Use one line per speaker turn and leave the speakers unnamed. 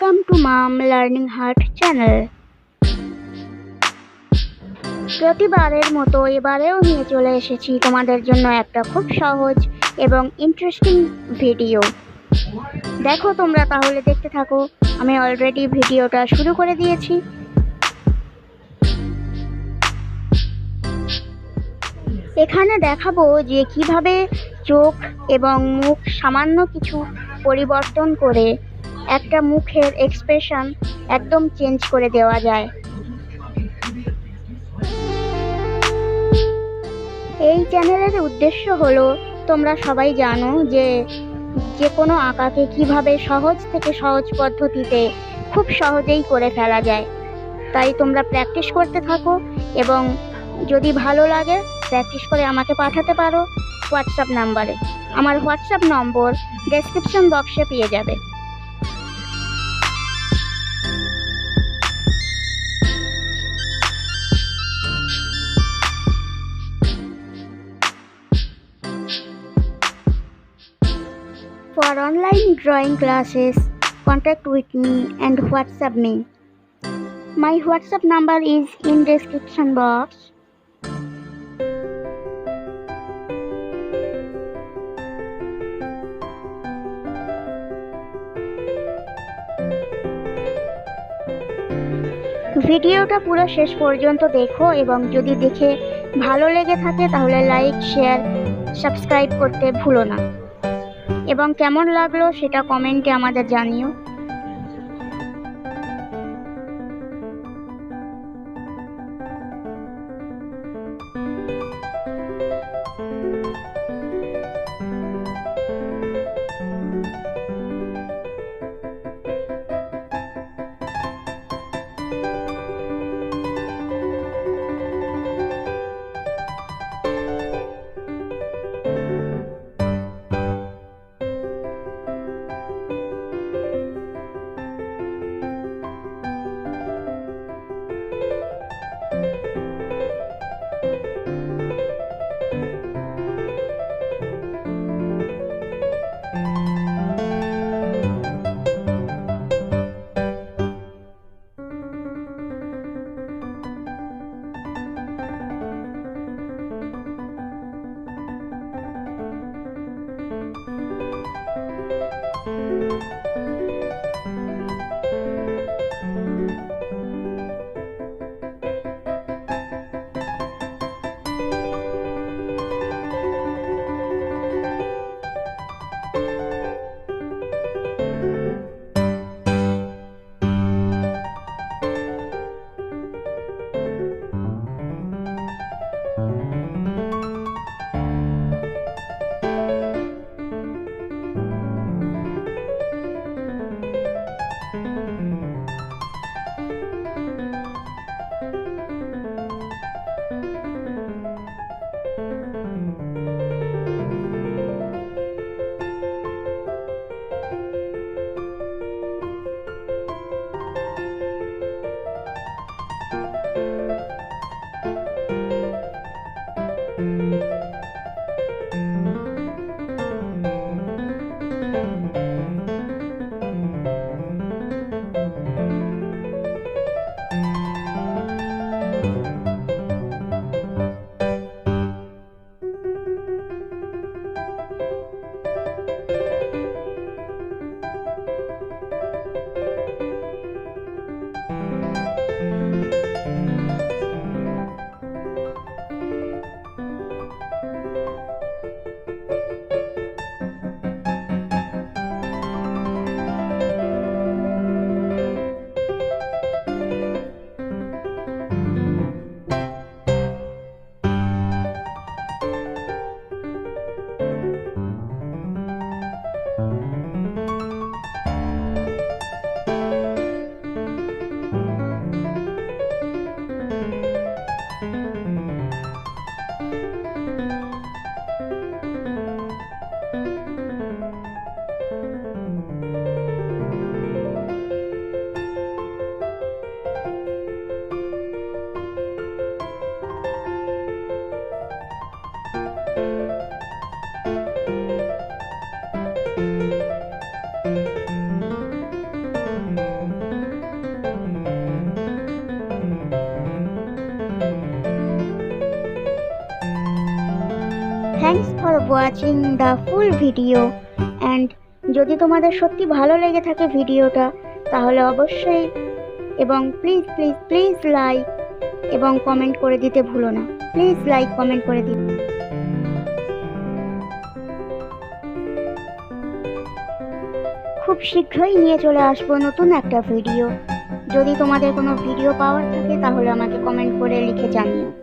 Welcome to Maam Learning Hart channel. প্রতিবারের মতো এবারেও নিয়ে চলে এসেছি তোমাদের জন্য একটা খুব সহজ এবং ইন্টারেস্টিং ভিডিও। দেখো তোমরা তাহলে দেখতে থাকো। আমি অলরেডি ভিডিওটা শুরু করে দিয়েছি। এখানে দেখাবো যে কিভাবে চোখ এবং মুখ সামান্য কিছু পরিবর্তন করে একটা মুখের এক্সপ্রেশন একদম চেঞ্জ করে দেওয়া যায়। এই চ্যানেলের উদ্দেশ্য হলো তোমরা সবাই জানো যে কোনো আঁকাকে কিভাবে সহজ থেকে সহজ পদ্ধতিতে খুব সহজেই করে ফেলা যায়। তাই তোমরা প্র্যাকটিস করতে থাকো এবং যদি ভালো লাগে প্র্যাকটিস করে আমাকে পাঠাতে পারো হোয়াটসঅ্যাপ নাম্বারে। আমার হোয়াটসঅ্যাপ নম্বর ডেসক্রিপশন বক্সে পেয়ে যাবে। For online drawing classes, contact with me and WhatsApp me. My WhatsApp number is in description box. ভিডিওটা পুরো শেষ পর্যন্ত দেখো এবং যদি দেখে ভালো লেগে থাকে তাহলে লাইক, শেয়ার, সাবস্ক্রাইব করতে ভুলো না এবং কেমন লাগলো সেটা কমেন্টে আমাদের জানিও। Thanks for watching the full video. And যদি তোমাদের সত্যি ভালো লেগে থাকে ভিডিওটা, তাহলে অবশ্যই এবং প্লিজ প্লিজ প্লিজ লাইক এবং কমেন্ট করে দিতে ভুলো না। প্লিজ লাইক কমেন্ট করে দিন। খুব শীঘ্রই নিয়ে চলে আসবো নতুন একটা ভিডিও। যদি তোমাদের কোনো ভিডিও পাওয়ার থাকে তাহলে আমাকে কমেন্ট করে লিখে জানিও।